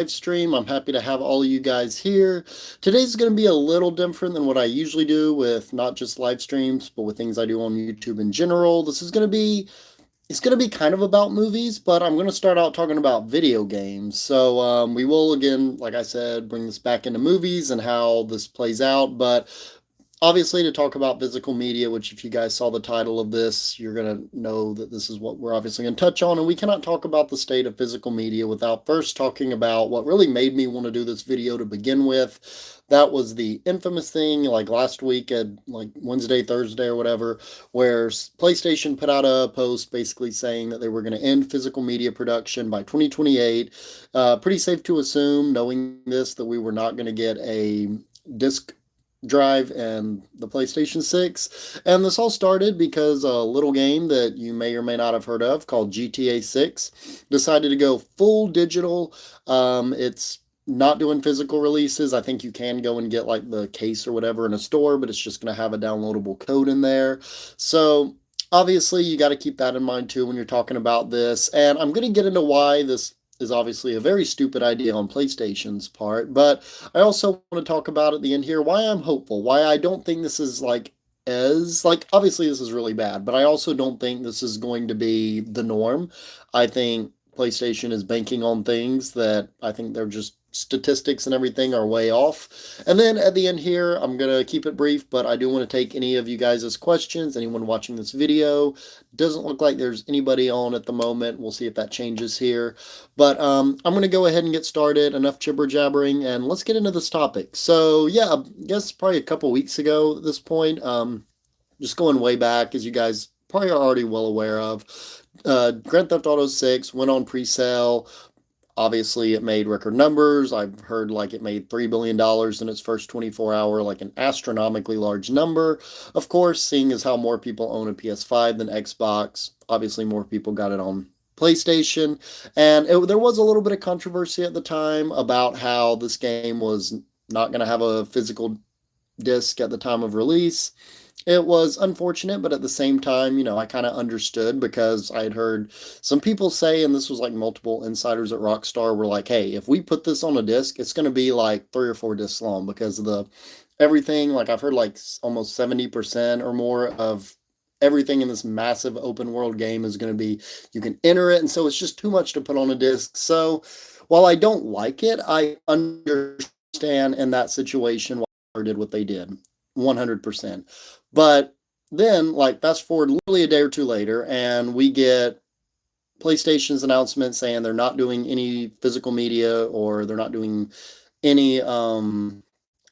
stream. I'm happy to have all of you guys here. Today's going to be a little different than what I usually do with not just live streams, but with things I do on YouTube in general. This is going to be it's going to be kind of about movies, but I'm going to start out talking about video games. We will again, like I said, bring this back into movies and how this plays out, but obviously to talk about physical media, which if you guys saw the title of this, you're going to know that this is what we're obviously going to touch on. And we cannot talk about the state of physical media without first talking about what really made me want to do this video to begin with. That was the infamous thing like last week at like Wednesday, Thursday, or whatever, where PlayStation put out a post basically saying that they were going to end physical media production by 2028. Pretty safe to assume, knowing this, that we were not going to get a disc drive and the PlayStation 6. And this all started because a little game that you may or may not have heard of called GTA 6 decided to go full digital. It's not doing physical releases. I think you can go and get like the case or whatever in a store, but it's just going to have a downloadable code in there. So obviously you got to keep that in mind too when you're talking about this. And I'm going to get into why this is obviously a very stupid idea on PlayStation's part, but I also want to talk about at the end here why I'm hopeful, why I don't think this is like obviously this is really bad, but I also don't think this is going to be the norm. I think PlayStation is banking on things that I think they're just statistics and everything are way off. And then at the end here, I'm going to keep it brief, but I do want to take any of you guys' questions, anyone watching this video. Doesn't look like there's anybody on at the moment. We'll see if that changes here. But I'm going to go ahead and get started. Enough jibber jabbering, and let's get into this topic. So yeah, I guess probably a couple weeks ago at this point, just going way back, as you guys probably are already well aware of, Grand Theft Auto 6 went on pre-sale. Obviously, it made record numbers. I've heard like it made $3 billion in its first 24-hour, like an astronomically large number. Of course, seeing as how more people own a PS5 than Xbox, obviously more people got it on PlayStation. And there was a little bit of controversy at the time about how this game was not going to have a physical disc at the time of release. It was unfortunate, but at the same time, I kind of understood because I had heard some people say, and this was like multiple insiders at Rockstar were like, hey, if we put this on a disc, it's going to be like 3 or 4 discs long because of the everything. Like I've heard like almost 70% or more of everything in this massive open world game is going to be, you can enter it. And so it's just too much to put on a disc. So while I don't like it, I understand in that situation why they did what they did. 100%. But then, like, fast forward literally a day or two later, and we get PlayStation's announcement saying they're not doing any physical media or they're not doing any, I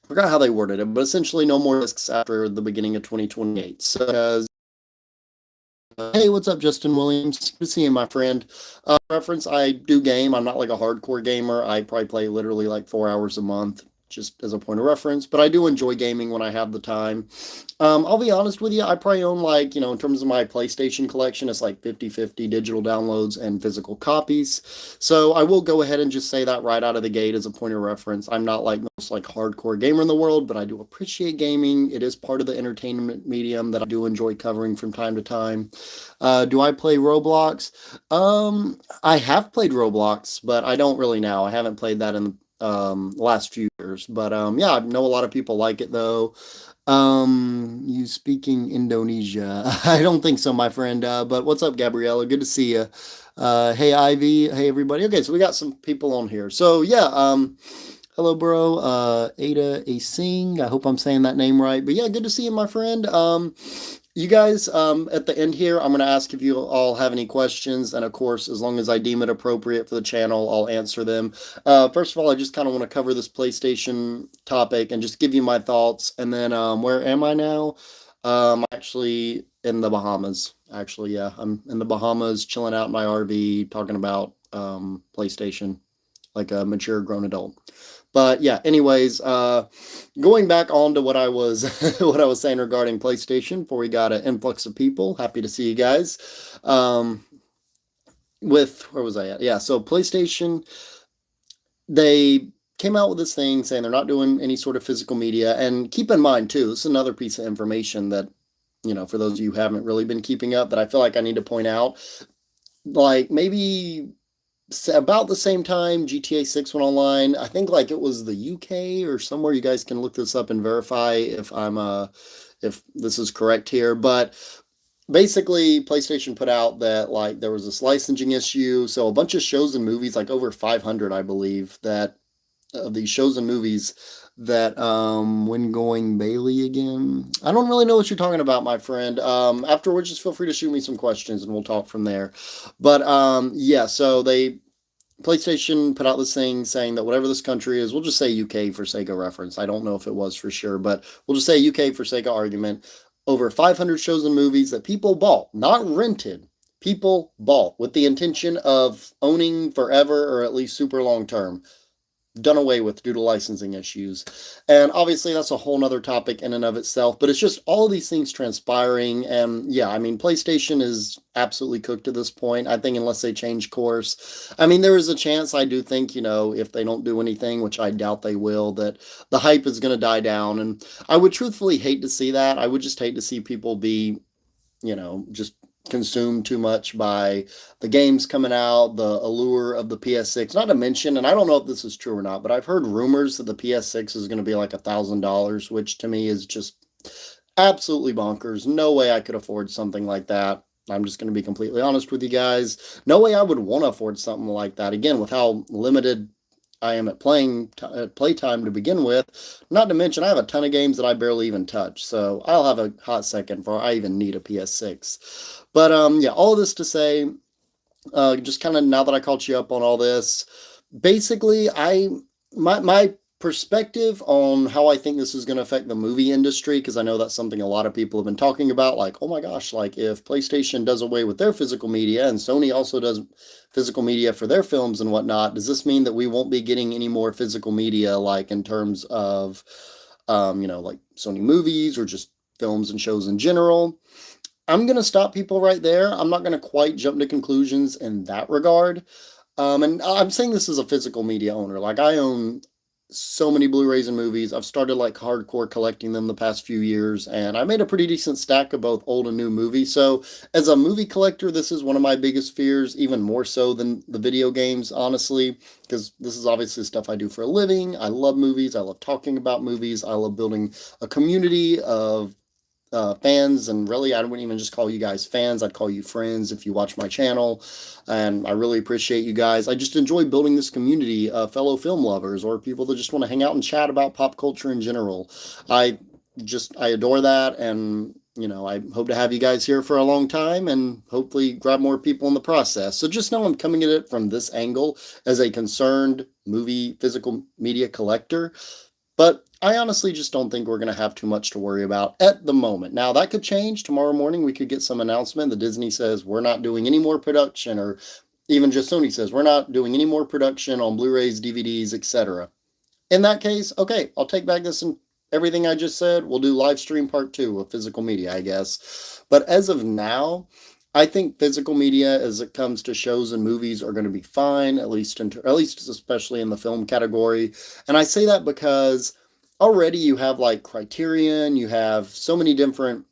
forgot how they worded it, but essentially no more discs after the beginning of 2028. So, hey, what's up, Justin Williams? Good seeing my friend. Reference, I do game. I'm not like a hardcore gamer. I probably play literally like 4 hours a month, just as a point of reference, but I do enjoy gaming when I have the time. I'll be honest with you, I probably own like, in terms of my PlayStation collection, it's like 50-50 digital downloads and physical copies. So I will go ahead and just say that right out of the gate as a point of reference. I'm not like most like hardcore gamer in the world, but I do appreciate gaming. It is part of the entertainment medium that I do enjoy covering from time to time. Do I play Roblox? I have played Roblox, but I don't really now. I haven't played that in last few years, but yeah, I know a lot of people like it though. You speaking Indonesia? I don't think so, my friend. But what's up, Gabriella? Good to see you. Hey, Ivy. Hey, everybody. Okay, so we got some people on here. So yeah, hello, bro. Ada A Singh. I hope I'm saying that name right. But yeah, good to see you, my friend. You guys, at the end here, I'm going to ask if you all have any questions. And of course, as long as I deem it appropriate for the channel, I'll answer them. First of all, I just kind of want to cover this PlayStation topic and just give you my thoughts. And then, where am I now? Actually in the Bahamas. Actually, yeah, I'm in the Bahamas, chilling out in my RV, talking about PlayStation, like a mature grown adult. But yeah, anyways, going back on to what I was what I was saying regarding PlayStation before we got an influx of people. Happy to see you guys. Um, with where was I at? Yeah, so PlayStation, they came out with this thing saying they're not doing any sort of physical media. And keep in mind too, this is another piece of information that, for those of you who haven't really been keeping up, that I feel like I need to point out. Like maybe about the same time GTA 6 went online. I think like it was the UK or somewhere. You guys can look this up and verify if this is correct here. But basically PlayStation put out that like there was this licensing issue. So a bunch of shows and movies, like over 500, I believe, that these shows and movies that when going Bailey again. I don't really know what you're talking about, my friend. Afterwards, just feel free to shoot me some questions and we'll talk from there. But yeah, so they PlayStation put out this thing saying that whatever this country is, we'll just say UK for sake of reference. I don't know if it was for sure, but we'll just say UK for sake of argument. Over 500 shows and movies that people bought, not rented, people bought with the intention of owning forever or at least super long term, done away with due to licensing issues. And obviously that's a whole nother topic in and of itself, but it's just all of these things transpiring. And yeah, I mean, PlayStation is absolutely cooked at this point. I think unless they change course, I mean, there is a chance, I do think, if they don't do anything, which I doubt they will, that the hype is going to die down. And I would truthfully hate to see that. I would just hate to see people be, just consumed too much by the games coming out, the allure of the PS6. Not to mention, and I don't know if this is true or not, but I've heard rumors that the PS6 is going to be like $1,000, which to me is just absolutely bonkers. No way I could afford something like that. I'm just going to be completely honest with you guys. No way I would want to afford something like that. Again, with how limited I am at playtime to begin with. Not to mention, I have a ton of games that I barely even touch. So I'll have a hot second before I even need a PS6. But yeah, all this to say, just kind of now that I caught you up on all this, basically, my perspective on how I think this is going to affect the movie industry, because I know that's something a lot of people have been talking about. Like, oh my gosh, like if PlayStation does away with their physical media and Sony also does physical media for their films and whatnot, does this mean that we won't be getting any more physical media, like in terms of, like Sony movies or just films and shows in general? I'm going to stop people right there. I'm not going to quite jump to conclusions in that regard. And I'm saying this as a physical media owner. Like I own so many Blu-rays and movies. I've started like hardcore collecting them the past few years, and I made a pretty decent stack of both old and new movies. So as a movie collector, this is one of my biggest fears, even more so than the video games, honestly, because this is obviously stuff I do for a living. I love movies. I love talking about movies. I love building a community of fans, and really I wouldn't even just call you guys fans, I'd call you friends if you watch my channel, and I really appreciate you guys. I just enjoy building this community of fellow film lovers or people that just want to hang out and chat about pop culture in general. I adore that, and I hope to have you guys here for a long time and hopefully grab more people in the process. So just know I'm coming at it from this angle as a concerned movie physical media collector. But I honestly just don't think we're going to have too much to worry about at the moment. Now, that could change. Tomorrow morning, we could get some announcement that Disney says we're not doing any more production, or even just Sony says we're not doing any more production on Blu-rays, DVDs, etc. In that case, okay, I'll take back this and everything I just said. We'll do live stream part 2 of physical media, I guess. But as of now, I think physical media, as it comes to shows and movies, are going to be fine, at least especially in the film category. And I say that because already you have like Criterion, you have so many different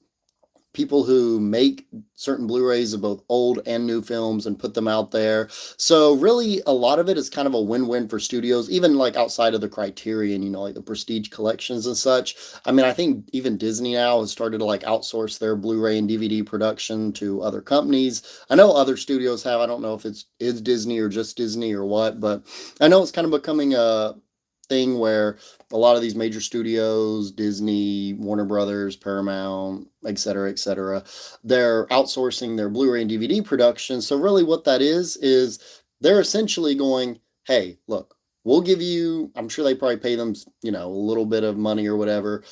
people who make certain Blu-rays of both old and new films and put them out there. So really a lot of it is kind of a win-win for studios, even like outside of the Criterion, like the prestige collections and such. I mean, I think even Disney now has started to like outsource their Blu-ray and DVD production to other companies. I know other studios have. I don't know if is Disney or just Disney or what, but I know it's kind of becoming a thing where a lot of these major studios, Disney, Warner Brothers, Paramount, etc., they're outsourcing their Blu-ray and DVD production. So really what that is they're essentially going, hey, look, we'll give you, I'm sure they probably pay them, a little bit of money or whatever,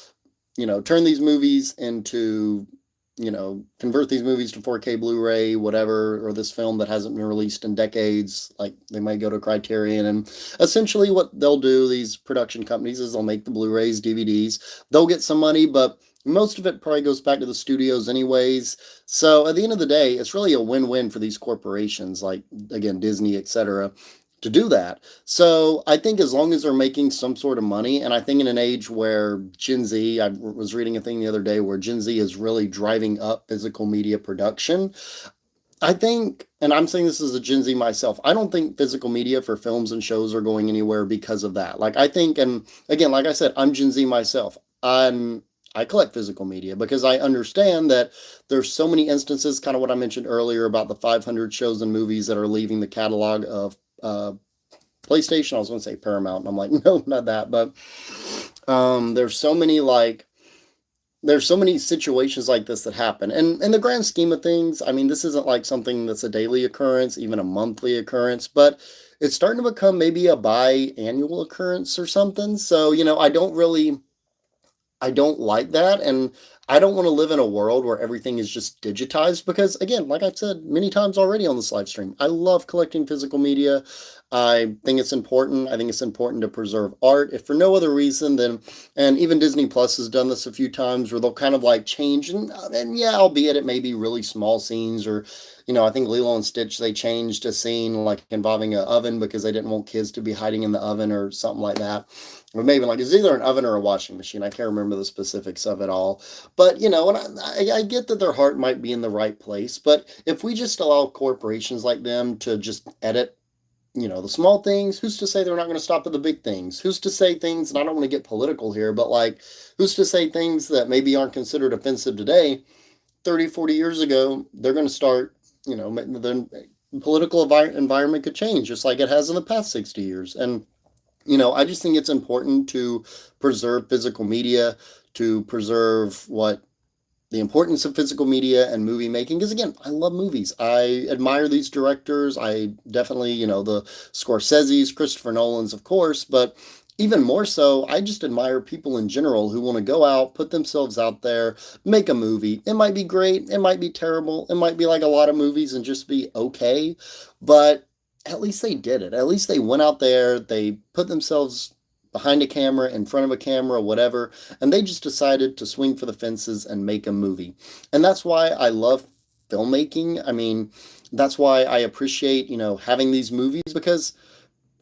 turn these movies into, convert these movies to 4K Blu-ray, whatever, or this film that hasn't been released in decades, like they might go to Criterion. And essentially what they'll do, these production companies, is they'll make the Blu-rays, DVDs. They'll get some money, but most of it probably goes back to the studios anyways. So at the end of the day, it's really a win-win for these corporations, like, again, Disney, etc., to do that. So I think as long as they're making some sort of money, and I think in an age where Gen Z, I was reading a thing the other day where Gen Z is really driving up physical media production, I think, and I'm saying this as a Gen Z myself, I don't think physical media for films and shows are going anywhere because of that. Like, I think, and again, like I said, I'm Gen Z myself. I collect physical media because I understand that there's so many instances, kind of what I mentioned earlier about the 500 shows and movies that are leaving the catalog of PlayStation. I was going to say Paramount, and I'm like, no, not that. But there's so many there's so many situations like this that happen. And in the grand scheme of things, I mean, this isn't like something that's a daily occurrence, even a monthly occurrence, but it's starting to become maybe a biannual occurrence or something. So, I don't like that. And I don't want to live in a world where everything is just digitized because, again, like I've said many times already on this live stream, I love collecting physical media. I think it's important. I think it's important to preserve art, if for no other reason than, and even Disney Plus has done this a few times where they'll kind of like change, and yeah, albeit it may be really small scenes or, I think Lilo and Stitch, they changed a scene like involving an oven because they didn't want kids to be hiding in the oven or something like that. Or maybe like it's either an oven or a washing machine. I can't remember the specifics of it all. But, and I get that their heart might be in the right place. But if we just allow corporations like them to just edit, the small things, who's to say they're not going to stop at the big things? Who's to say things, and I don't want to get political here, but like, who's to say things that maybe aren't considered offensive today, 30, 40 years ago, they're going to start, the political environment could change just like it has in the past 60 years. And I just think it's important to preserve physical media, to preserve what the importance of physical media and movie making. Because again, I love movies. I admire these directors. I definitely, the Scorsese's, Christopher Nolan's, of course, but even more so, I just admire people in general who want to go out, put themselves out there, make a movie. It might be great, it might be terrible, it might be like a lot of movies and just be okay, but at least they did it. At least they went out there, they put themselves behind a camera, in front of a camera, whatever, and they just decided to swing for the fences and make a movie. And that's why I love filmmaking. I mean, that's why I appreciate, having these movies because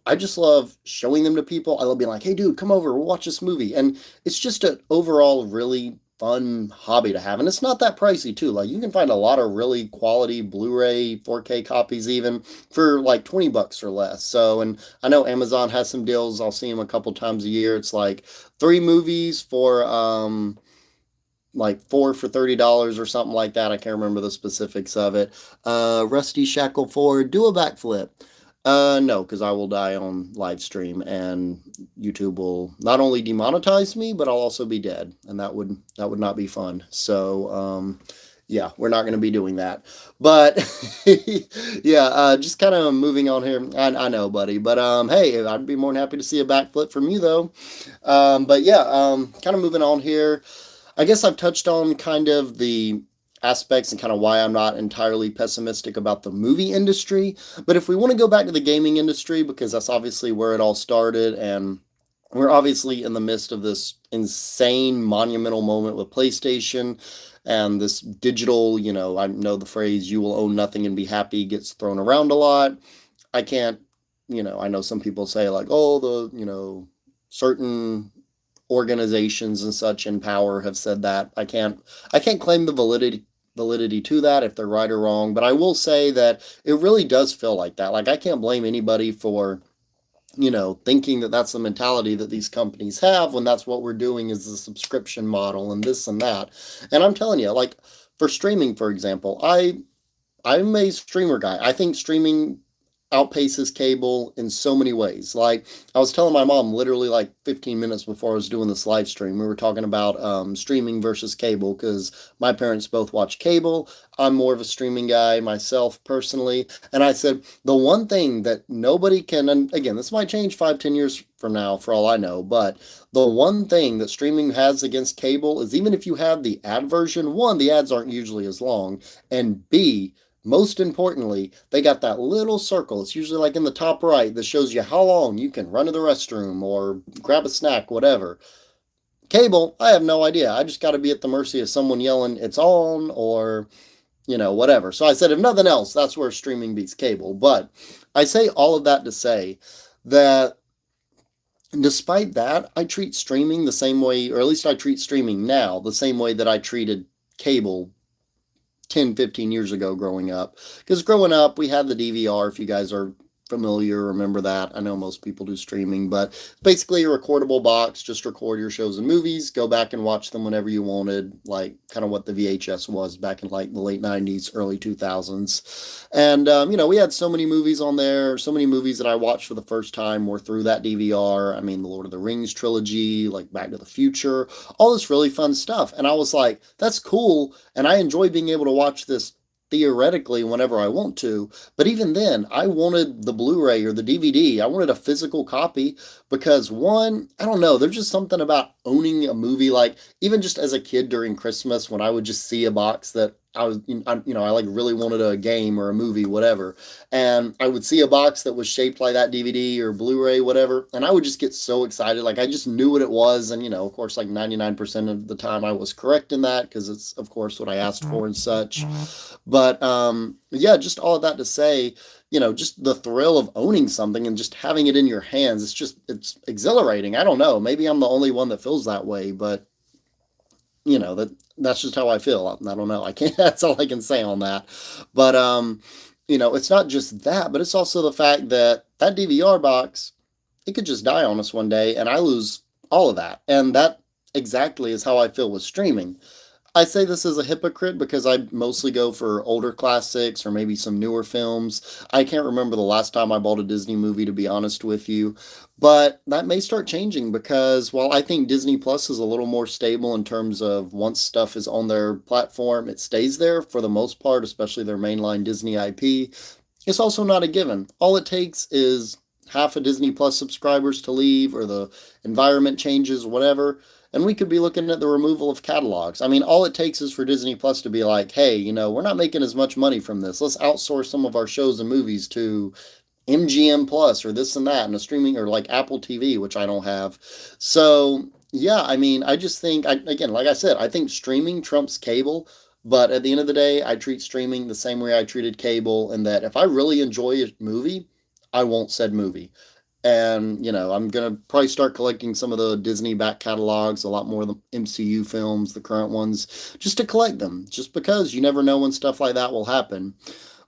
I just love showing them to people. I love being like, hey, dude, come over, we'll watch this movie. And it's just an overall really fun hobby to have. And it's not that pricey, too. Like, you can find a lot of really quality Blu-ray, 4K copies even for like 20 bucks or less. So, and I know Amazon has some deals. I'll see them a couple times a year. It's like 3 movies for, like 4 for $30 or something like that. I can't remember the specifics of it. Rusty Shackle 4, do a backflip. No, because I will die on live stream, and YouTube will not only demonetize me, but I'll also be dead, and that would not be fun. So, yeah, we're not going to be doing that. But yeah, just kind of moving on here. I know, buddy, but hey, I'd be more than happy to see a backflip from you, though. But yeah, kind of moving on here. I guess I've touched on kind of the aspects and kind of why I'm not entirely pessimistic about the movie industry. But if we want to go back to the gaming industry, because that's obviously where it all started, and we're obviously in the midst of this insane monumental moment with PlayStation and this digital, I know the phrase "you will own nothing and be happy" gets thrown around a lot. I can't, I know some people say like, oh, certain organizations and such in power have said that. I can't claim the validity to that if they're right or wrong, but I will say that it really does feel like that. Like, I can't blame anybody for, thinking that that's the mentality that these companies have when that's what we're doing is the subscription model and this and that. And I'm telling you, like, for streaming, for example, I'm a streamer guy. I think streaming outpaces cable in so many ways. Like, I was telling my mom literally like 15 minutes before I was doing this live stream, we were talking about streaming versus cable because my parents both watch cable. I'm more of a streaming guy myself personally. And I said, the one thing that nobody can, and again, this might change 5, 10 years from now for all I know, but the one thing that streaming has against cable is even if you have the ad version, one, the ads aren't usually as long, and B, most importantly, they got that little circle. It's usually like in the top right that shows you how long you can run to the restroom or grab a snack, whatever. Cable, I have no idea. I just got to be at the mercy of someone yelling, it's on, or, whatever. So I said, if nothing else, that's where streaming beats cable. But I say all of that to say that despite that, I treat streaming the same way, or at least I treat streaming now the same way that I treated cable 10, 15 years ago growing up. Because growing up, we had the DVR, if you guys are familiar, remember that. I know most people do streaming, but basically a recordable box, just record your shows and movies, go back and watch them whenever you wanted, like kind of what the VHS was back in like the late 90s, early 2000s. And, we had so many movies on there, so many movies that I watched for the first time were through that DVR. I mean, the Lord of the Rings trilogy, like Back to the Future, all this really fun stuff. And I was like, that's cool. And I enjoy being able to watch this theoretically whenever I want to. But even then, I wanted the Blu-ray or the DVD. I wanted a physical copy because one, I don't know, there's just something about owning a movie. Like even just as a kid during Christmas, when I would just see a box that I like really wanted a game or a movie, whatever, and I would see a box that was shaped like that DVD or Blu-ray, whatever, and I would just get so excited. Like I just knew what it was, and of course, like 99% of the time, I was correct in that because it's of course what I asked for and such. But yeah, just all of that to say, just the thrill of owning something and just having it in your hands, it's exhilarating. I don't know, maybe I'm the only one that feels that way, but that's just how I feel. I don't know. I can't. That's all I can say on that. But it's not just that, but it's also the fact that that DVR box, it could just die on us one day, and I lose all of that. And that exactly is how I feel with streaming. I say this as a hypocrite because I mostly go for older classics or maybe some newer films. I can't remember the last time I bought a Disney movie, to be honest with you. But that may start changing because while I think Disney Plus is a little more stable in terms of once stuff is on their platform, it stays there for the most part, especially their mainline Disney IP. It's also not a given. All it takes is half of Disney Plus subscribers to leave or the environment changes, whatever, and we could be looking at the removal of catalogs. I mean, all it takes is for Disney Plus to be like, hey, we're not making as much money from this. Let's outsource some of our shows and movies to MGM Plus or this and that, and a streaming or like Apple TV, which I don't have. So, yeah, I mean, I just think, again, like I said, I think streaming trumps cable. But at the end of the day, I treat streaming the same way I treated cable, in that if I really enjoy a movie, I won't said movie. And, I'm going to probably start collecting some of the Disney back catalogs, a lot more of the MCU films, the current ones, just to collect them, just because you never know when stuff like that will happen.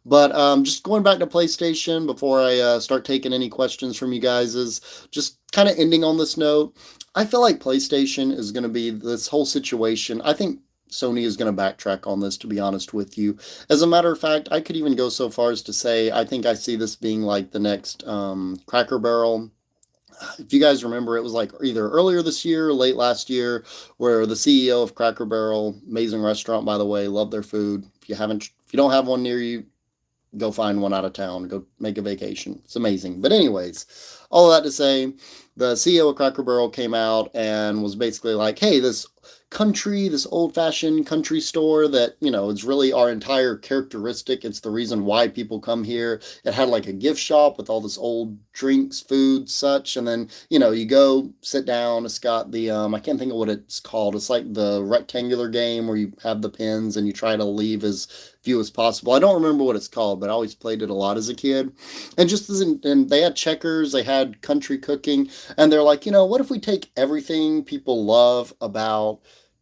But just going back to PlayStation before I start taking any questions from you guys, is just kind of ending on this note. I feel like PlayStation is going to be this whole situation. I think Sony is going to backtrack on this, to be honest with you. As a matter of fact, I could even go so far as to say I think I see this being like the next Cracker Barrel. If you guys remember, it was like either earlier this year or late last year, where the CEO of Cracker Barrel, amazing restaurant by the way, love their food. If you don't have one near you, go find one out of town, go make a vacation. It's amazing. But anyways, all of that to say, the CEO of Cracker Barrel came out and was basically like, hey, this old-fashioned country store that, is really our entire characteristic. It's the reason why people come here. It had like a gift shop with all this old drinks, food, such. And then, you go sit down. It's got the, I can't think of what it's called. It's like the rectangular game where you have the pins and you try to leave as few as possible. I don't remember what it's called, but I always played it a lot as a kid. And and they had checkers, they had country cooking, and they're like, what if we take everything people love about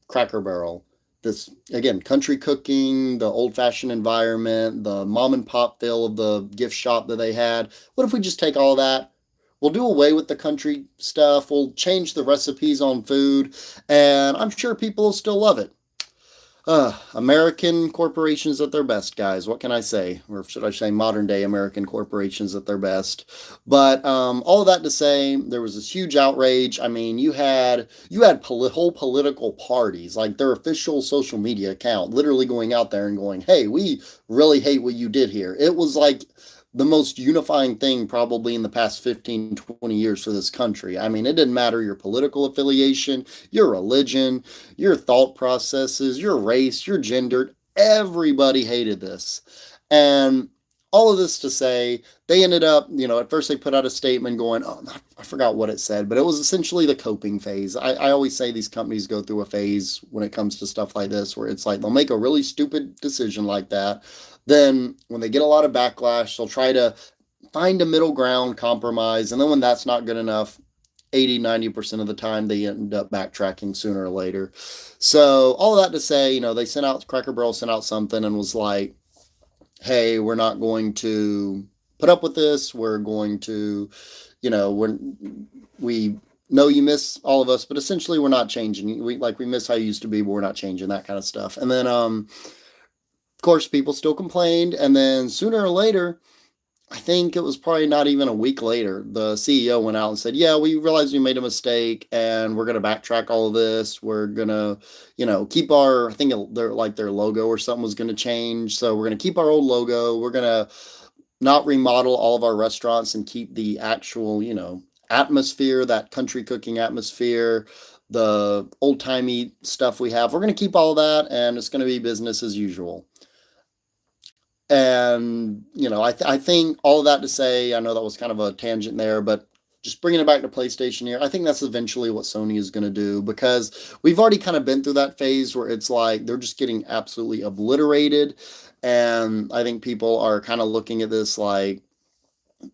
Cracker Barrel? This, again, country cooking, the old-fashioned environment, the mom and pop feel of the gift shop that they had. What if we just take all that? We'll do away with the country stuff. We'll change the recipes on food, and I'm sure people will still love it. American corporations at their best, guys. What can I say? Or should I say modern day American corporations at their best? But all of that to say, there was this huge outrage. I mean, you had whole political parties, like their official social media account, literally going out there and going, hey, we really hate what you did here. It was like the most unifying thing probably in the past 15, 20 years for this country. I mean, it didn't matter your political affiliation, your religion, your thought processes, your race, your gender. Everybody hated this. And all of this to say, they ended up, at first they put out a statement going, oh, I forgot what it said, but it was essentially the coping phase. I always say these companies go through a phase when it comes to stuff like this, where it's like they'll make a really stupid decision like that. Then when they get a lot of backlash, they'll try to find a middle ground compromise. And then when that's not good enough, 80-90% of the time they end up backtracking sooner or later. So all of that to say, they sent out, Cracker Barrel sent out something and was like, hey, we're not going to put up with this. We're going to, we know you miss all of us, but essentially we're not changing. We miss how you used to be, but we're not changing, that kind of stuff. And then of course people still complained, and then sooner or later, I think it was probably not even a week later, the CEO went out and said, yeah, we realized we made a mistake and we're going to backtrack all of this. We're going to, keep our, I think their logo or something was going to change. So we're going to keep our old logo. We're going to not remodel all of our restaurants and keep the actual, atmosphere, that country cooking atmosphere, the old timey stuff we have. We're going to keep all of that, and it's going to be business as usual. And, I think all of that to say, I know that was kind of a tangent there, but just bringing it back to PlayStation here, I think that's eventually what Sony is going to do, because we've already kind of been through that phase where it's like they're just getting absolutely obliterated. And I think people are kind of looking at this like,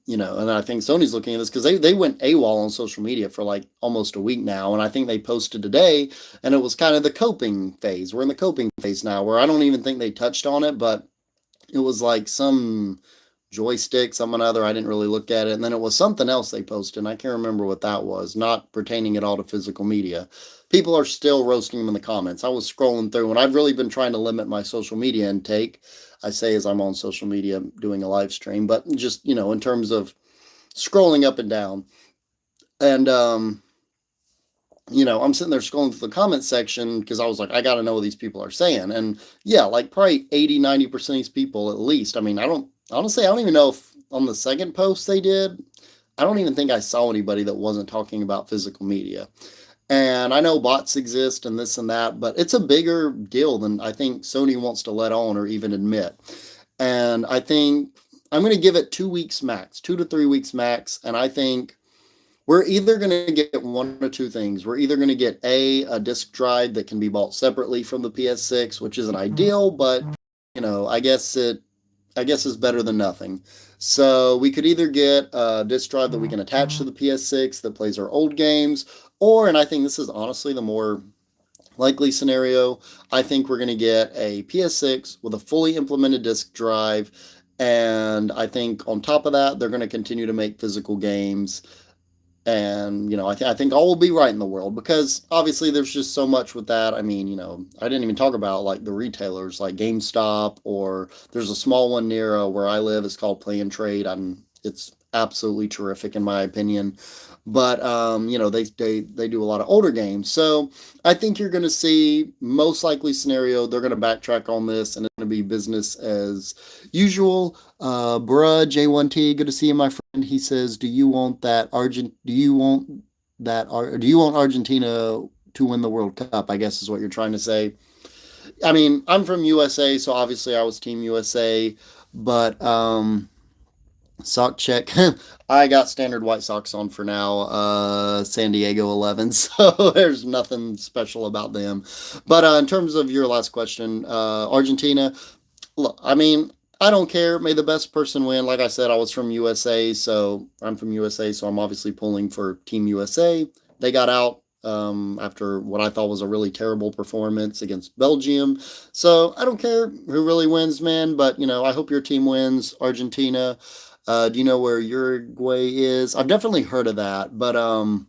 and I think Sony's looking at this because they went AWOL on social media for like almost a week now. And I think they posted today, and it was kind of the coping phase. We're in the coping phase now, where I don't even think they touched on it, but it was like some joystick, some other. I didn't really look at it. And then it was something else they posted, and I can't remember what that was, not pertaining at all to physical media. People are still roasting them in the comments. I was scrolling through, and I've really been trying to limit my social media intake. I say as I'm on social media doing a live stream, but just, in terms of scrolling up and down. And, I'm sitting there scrolling through the comment section because I was like, I got to know what these people are saying. And yeah, like probably 80-90% of these people at least. I mean, I don't even know if on the second post they did, I don't even think I saw anybody that wasn't talking about physical media. And I know bots exist and this and that, but it's a bigger deal than I think Sony wants to let on or even admit. And I think I'm going to give it 2 weeks max, 2 to 3 weeks max. And I think we're either going to get one or two things. We're either going to get a disk drive that can be bought separately from the PS6, which isn't ideal, but I guess it's better than nothing. So we could either get a disk drive that we can attach to the PS6 that plays our old games, or, and I think this is honestly the more likely scenario, I think we're going to get a PS6 with a fully implemented disk drive. And I think on top of that, they're going to continue to make physical games. And, I think all will be right in the world, because obviously there's just so much with that. I mean, I didn't even talk about like the retailers like GameStop, or there's a small one near where I live. It's called Play and Trade. It's absolutely terrific in my opinion. But, they do a lot of older games. So I think you're going to see, most likely scenario, they're going to backtrack on this, and it's going to be business as usual. Bruh, J1T, good to see you, my friend. He says, do you want Argentina to win the World Cup? I guess is what you're trying to say. I mean, I'm from USA, so obviously I was Team USA, but, sock check. I got standard white socks on for now. San Diego 11, so there's nothing special about them. But in terms of your last question, Argentina, look, I mean, I don't care. May the best person win. Like I said, I was from USA, so I'm from USA, so I'm obviously pulling for Team USA. They got out after what I thought was a really terrible performance against Belgium. So I don't care who really wins, man. But, I hope your team wins, Argentina. Do you know where Uruguay is? I've definitely heard of that, but I'm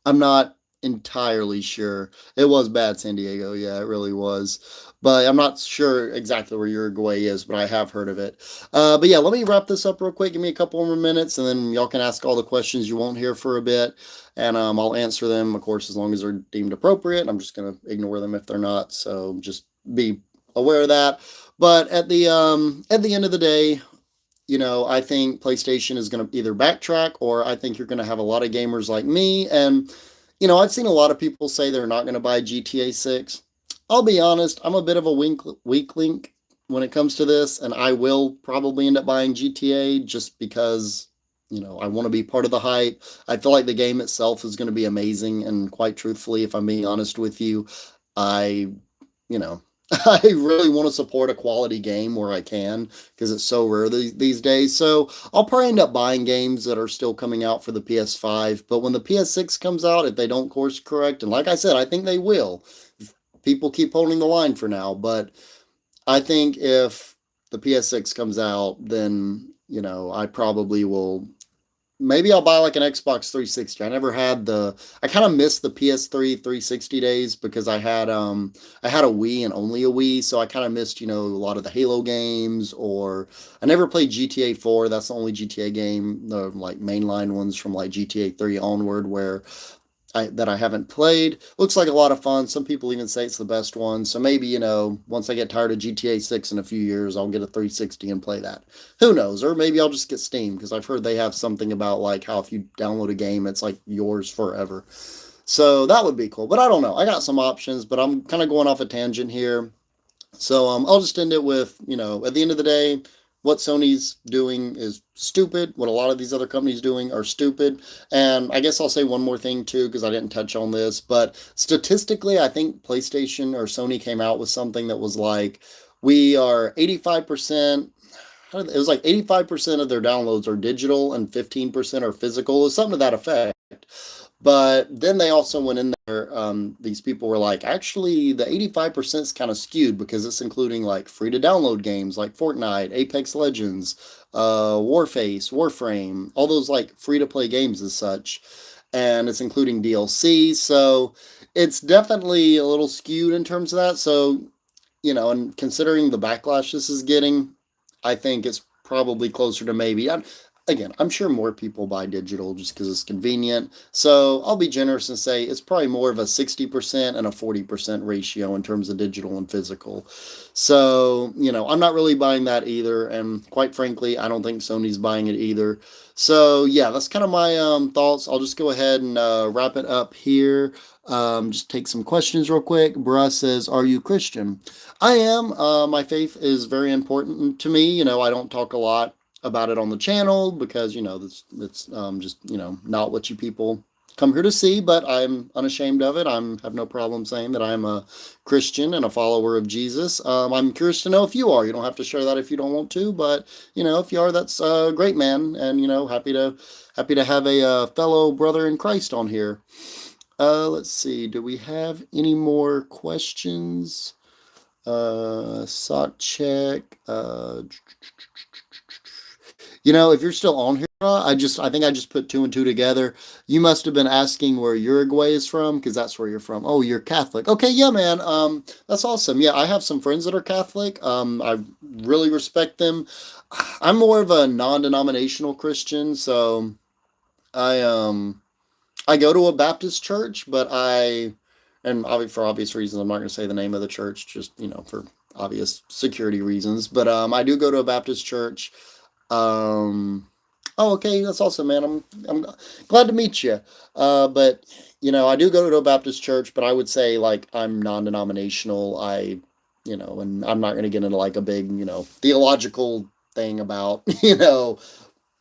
not entirely sure. It was bad, San Diego. Yeah, it really was. But I'm not sure exactly where Uruguay is, but I have heard of it. But yeah, let me wrap this up real quick. Give me a couple more minutes, and then y'all can ask all the questions you want here for a bit, and I'll answer them, of course, as long as they're deemed appropriate. I'm just going to ignore them if they're not, so just be aware of that. But at the end of the day, I think PlayStation is going to either backtrack, or I think you're going to have a lot of gamers like me. And, I've seen a lot of people say they're not going to buy GTA 6. I'll be honest, I'm a bit of a weak link when it comes to this, and I will probably end up buying GTA just because, I want to be part of the hype. I feel like the game itself is going to be amazing, and quite truthfully, if I'm being honest with you, I I really want to support a quality game where I can because it's so rare these days. So I'll probably end up buying games that are still coming out for the PS5. But when the PS6 comes out, if they don't course correct, and like I said, I think they will, people keep holding the line for now. But I think if the PS6 comes out, then, I probably will. Maybe I'll buy like an Xbox 360. I kind of missed the PS3 360 days because I had a Wii and only a Wii, so I kind of missed, a lot of the Halo games, or I never played GTA 4. That's the only GTA game, the like mainline ones from like GTA 3 onward where that I haven't played. Looks like a lot of fun. Some people even say it's the best one. So maybe, once I get tired of GTA 6 in a few years, I'll get a 360 and play that. Who knows? Or maybe I'll just get Steam because I've heard they have something about like how if you download a game, it's like yours forever. So that would be cool. But I don't know. I got some options, but I'm kind of going off a tangent here. So I'll just end it with, at the end of the day, what Sony's doing is stupid. What a lot of these other companies doing are stupid. And I guess I'll say one more thing too, because I didn't touch on this. But statistically, I think PlayStation or Sony came out with something that was like, we are 85%. It was like 85% of their downloads are digital and 15% are physical. It's something to that effect. But then they also went in there. These people were like, actually, the 85% is kind of skewed because it's including like free to download games like Fortnite, Apex Legends, Warface, Warframe, all those like free to play games as such. And it's including DLC. So it's definitely a little skewed in terms of that. So, and considering the backlash this is getting, I think it's probably closer to maybe. Again, I'm sure more people buy digital just because it's convenient. So I'll be generous and say it's probably more of a 60% and a 40% ratio in terms of digital and physical. So, I'm not really buying that either. And quite frankly, I don't think Sony's buying it either. So, yeah, that's kind of my thoughts. I'll just go ahead and wrap it up here. Just take some questions real quick. Bruh says, "Are you Christian?" I am. My faith is very important to me. I don't talk a lot about it on the channel because it's just not what you people come here to see, but I'm unashamed of it. Have no problem saying that I'm a Christian and a follower of Jesus. I'm curious to know if you are. You don't have to share that if you don't want to, but if you are, that's great, man. And happy to have a fellow brother in Christ on here. Let's see. Do we have any more questions? Sock check. If you're still on here, I think I just put two and two together. You must have been asking where Uruguay is from, because that's where you're from. Oh, you're Catholic. Okay, yeah, man. That's awesome. Yeah, I have some friends that are Catholic. I really respect them. I'm more of a non-denominational Christian, so I go to a Baptist church, but for obvious reasons, I'm not going to say the name of the church, just for obvious security reasons. But I do go to a Baptist church. Oh, okay, that's awesome, man. I'm glad to meet you. But I do go to a Baptist church, but I would say like I'm non-denominational. And I'm not going to get into like a big, theological thing about,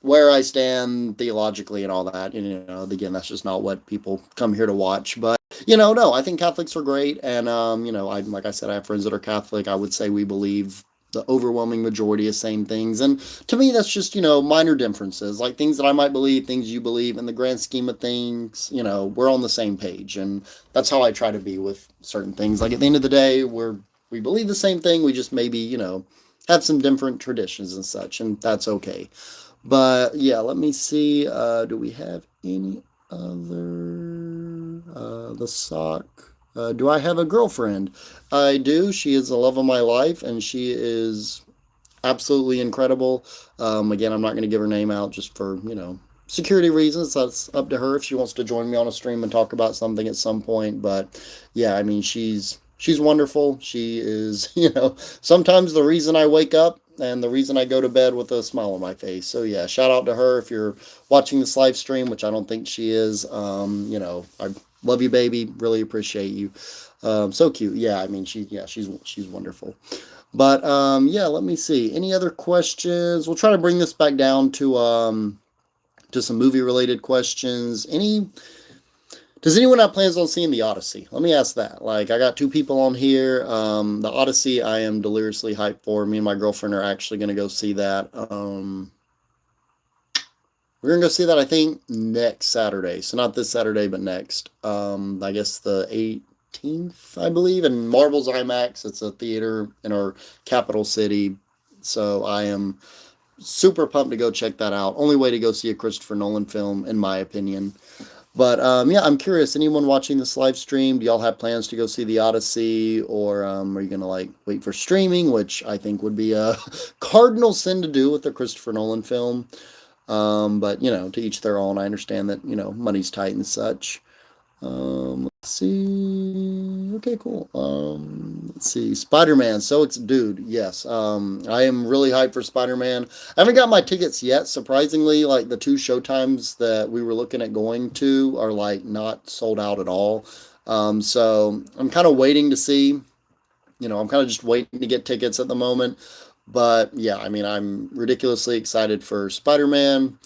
where I stand theologically and all that. Again, that's just not what people come here to watch. But no, I think Catholics are great, and like I said, I have friends that are Catholic. I would say we believe the overwhelming majority of same things, and to me, that's just minor differences, like things that I might believe, things you believe. In the grand scheme of things, we're on the same page, and that's how I try to be with certain things. Like at the end of the day, we believe the same thing. We just maybe have some different traditions and such, and that's okay. But yeah, let me see. Do we have any other? The sock. Do I have a girlfriend? I do. She is the love of my life, and she is absolutely incredible. Again, I'm not going to give her name out just for security reasons. That's up to her if she wants to join me on a stream and talk about something at some point. But yeah, I mean, she's wonderful. She is sometimes the reason I wake up and the reason I go to bed with a smile on my face. So yeah, shout out to her if you're watching this live stream, which I don't think she is. I love you, baby. Really appreciate you. So cute. Yeah, I mean, she's wonderful. But yeah, let me see. Any other questions? We'll try to bring this back down to some movie related questions. Does anyone have plans on seeing the Odyssey? Let me ask that. Like, I got two people on here. The Odyssey, I am deliriously hyped for. Me and my girlfriend are actually going to go see that. We're gonna go see that I think next Saturday. So not this Saturday, but next. I guess the 18th, I believe, in Marvel's IMAX. It's a theater in our capital city. So I am super pumped to go check that out. Only way to go see a Christopher Nolan film, in my opinion. But yeah, I'm curious. Anyone watching this live stream, do y'all have plans to go see the Odyssey, or are you gonna like wait for streaming, which I think would be a cardinal sin to do with a Christopher Nolan film. But you know, to each their own. I understand that money's tight and such. Let's see. Okay, cool. Let's see. Spider-Man. So it's dude. Yes. I am really hyped for Spider-Man. I haven't got my tickets yet. Surprisingly, like the two showtimes that we were looking at going to are like not sold out at all. So I'm kind of waiting to see. I'm kind of just waiting to get tickets at the moment. But yeah, I mean, I'm ridiculously excited for Spider Man.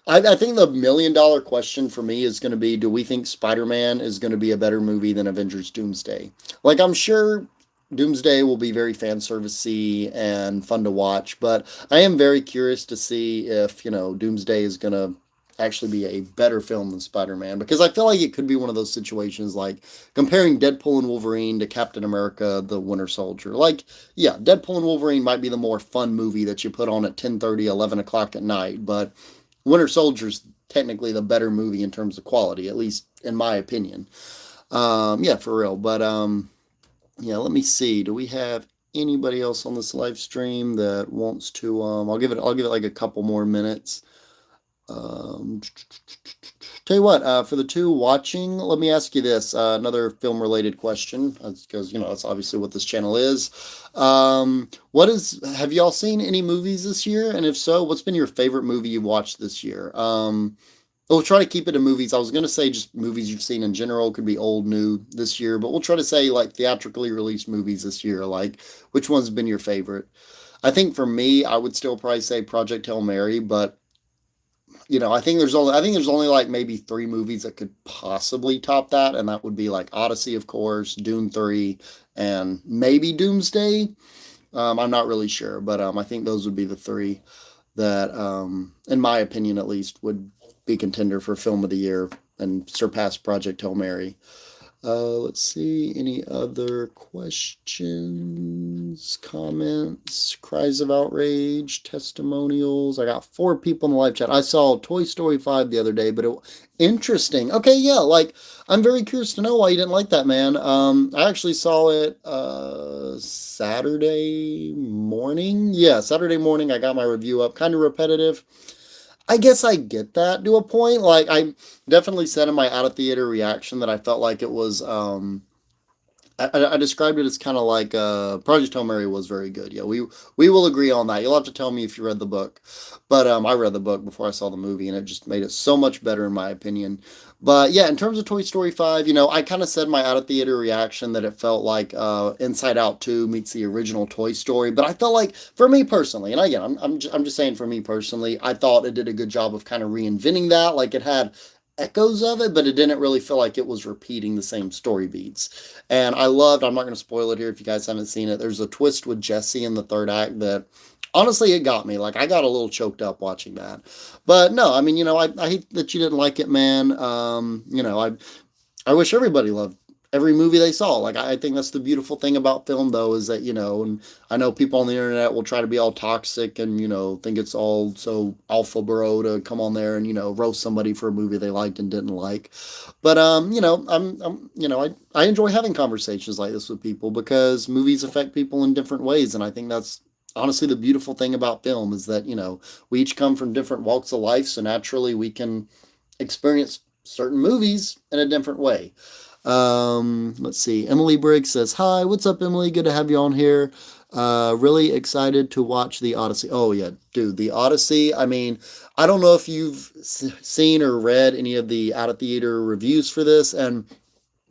I think the $1 million question for me is going to be, do we think Spider Man is going to be a better movie than Avengers Doomsday? Like, I'm sure Doomsday will be very fan servicey and fun to watch, but I am very curious to see if, Doomsday is going to actually be a better film than Spider-Man, because I feel like it could be one of those situations like comparing Deadpool and Wolverine to Captain America the Winter Soldier. Like, yeah, Deadpool and Wolverine might be the more fun movie that you put on at 10:30, 11 o'clock at night, but Winter Soldier's technically the better movie in terms of quality, at least in my opinion. Yeah, for real. But yeah, let me see. Do we have anybody else on this live stream that wants to I'll give it like a couple more minutes. Um, Tell you what, for the two watching, let me ask you this, another film related question, because, that's obviously what this channel is. Have y'all seen any movies this year? And if so, what's been your favorite movie you watched this year? We'll try to keep it to movies. I was going to say just movies you've seen in general, could be old, new this year, but we'll try to say like theatrically released movies this year. Like, which one's been your favorite? I think for me, I would still probably say Project Hail Mary, but I think there's only like maybe three movies that could possibly top that, and that would be like Odyssey, of course, Dune 3, and maybe Doomsday. I'm not really sure, but I think those would be the three that, in my opinion at least, would be contender for film of the year and surpass Project Hail Mary. Let's see. Any other questions, comments, cries of outrage, testimonials? I got four people in the live chat. I saw Toy Story 5 the other day, but interesting. Okay, yeah, like I'm very curious to know why you didn't like that, man. I actually saw it Saturday morning. Yeah, Saturday morning. I got my review up. Kind of repetitive. I guess I get that to a point. Like I definitely said in my out of theater reaction that I felt like it was I described it as kind of like Project Hail Mary was very good. Yeah, we will agree on that. You'll have to tell me if you read the book, but I read the book before I saw the movie, and it just made it so much better in my opinion. But yeah, in terms of Toy Story 5, I kind of said my out of theater reaction that it felt like Inside Out 2 meets the original Toy Story. But I felt like, for me personally, and again, I'm just saying for me personally, I thought it did a good job of kind of reinventing that. Like it had echoes of it, but it didn't really feel like it was repeating the same story beats. And I'm not going to spoil it here if you guys haven't seen it. There's a twist with Jesse in the third act that honestly, it got me. Like, I got a little choked up watching that. But no, I mean, I hate that you didn't like it, man. I wish everybody loved every movie they saw. Like, I think that's the beautiful thing about film, though, is that, and I know people on the internet will try to be all toxic and, think it's all so alpha bro to come on there and, roast somebody for a movie they liked and didn't like. But, I enjoy having conversations like this with people because movies affect people in different ways. And I think that's honestly the beautiful thing about film is that, we each come from different walks of life. So naturally we can experience certain movies in a different way. Let's see. Emily Briggs says, hi, what's up, Emily? Good to have you on here. Really excited to watch the Odyssey. Oh yeah, dude, the Odyssey. I mean, I don't know if you've seen or read any of the out of theater reviews for this, and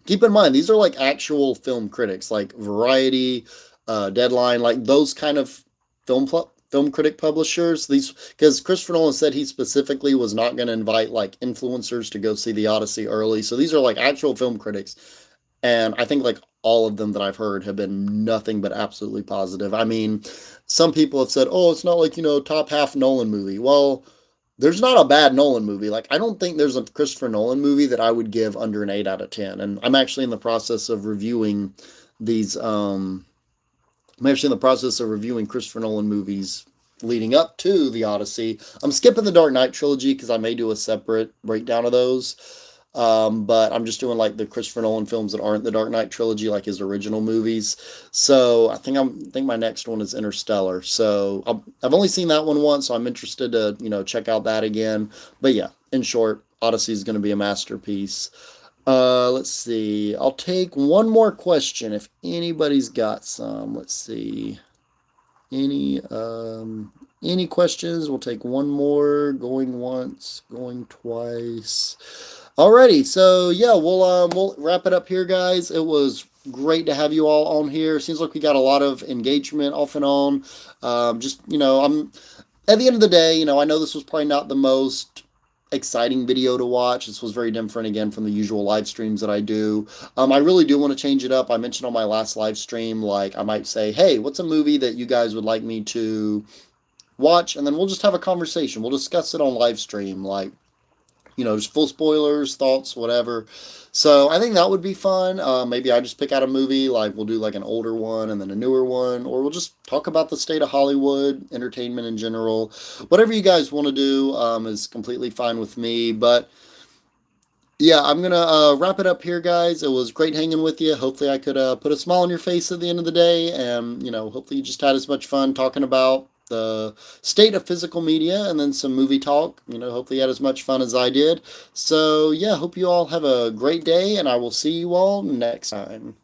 keep in mind, these are like actual film critics, like Variety, Deadline, like those kind of film film critic publishers. These, because Christopher Nolan said he specifically was not going to invite like influencers to go see the Odyssey early. So these are like actual film critics, and I think like all of them that I've heard have been nothing but absolutely positive. I mean, some people have said, "Oh, it's not like, top half Nolan movie." Well, there's not a bad Nolan movie. Like, I don't think there's a Christopher Nolan movie that I would give under an 8 out of 10. And I'm actually in the process of reviewing these I'm actually in the process of reviewing Christopher Nolan movies leading up to the Odyssey. I'm skipping the Dark Knight trilogy because I may do a separate breakdown of those. But I'm just doing like the Christopher Nolan films that aren't the Dark Knight trilogy, like his original movies. So I think my next one is Interstellar. So I've only seen that one once, so I'm interested to check out that again. But yeah, in short, Odyssey is going to be a masterpiece. Let's see. I'll take one more question if anybody's got some. Let's see. Any questions? We'll take one more. Going once, going twice. Alrighty, so yeah, we'll wrap it up here, guys. It was great to have you all on here. Seems like we got a lot of engagement off and on. Just I'm at the end of the day, I know this was probably not the most exciting video to watch. This was very different again from the usual live streams that I do. I really do want to change it up. I mentioned on my last live stream, like I might say, hey, what's a movie that you guys would like me to watch? And then we'll just have a conversation. We'll discuss it on live stream, like just full spoilers, thoughts, whatever. So I think that would be fun. Maybe I just pick out a movie, like we'll do like an older one and then a newer one, or we'll just talk about the state of Hollywood, entertainment in general. Whatever you guys want to do is completely fine with me. But yeah, I'm going to wrap it up here, guys. It was great hanging with you. Hopefully I could put a smile on your face at the end of the day. And, hopefully you just had as much fun talking about the state of physical media and then some movie talk. Hopefully you had as much fun as I did. So, yeah, hope you all have a great day, and I will see you all next time.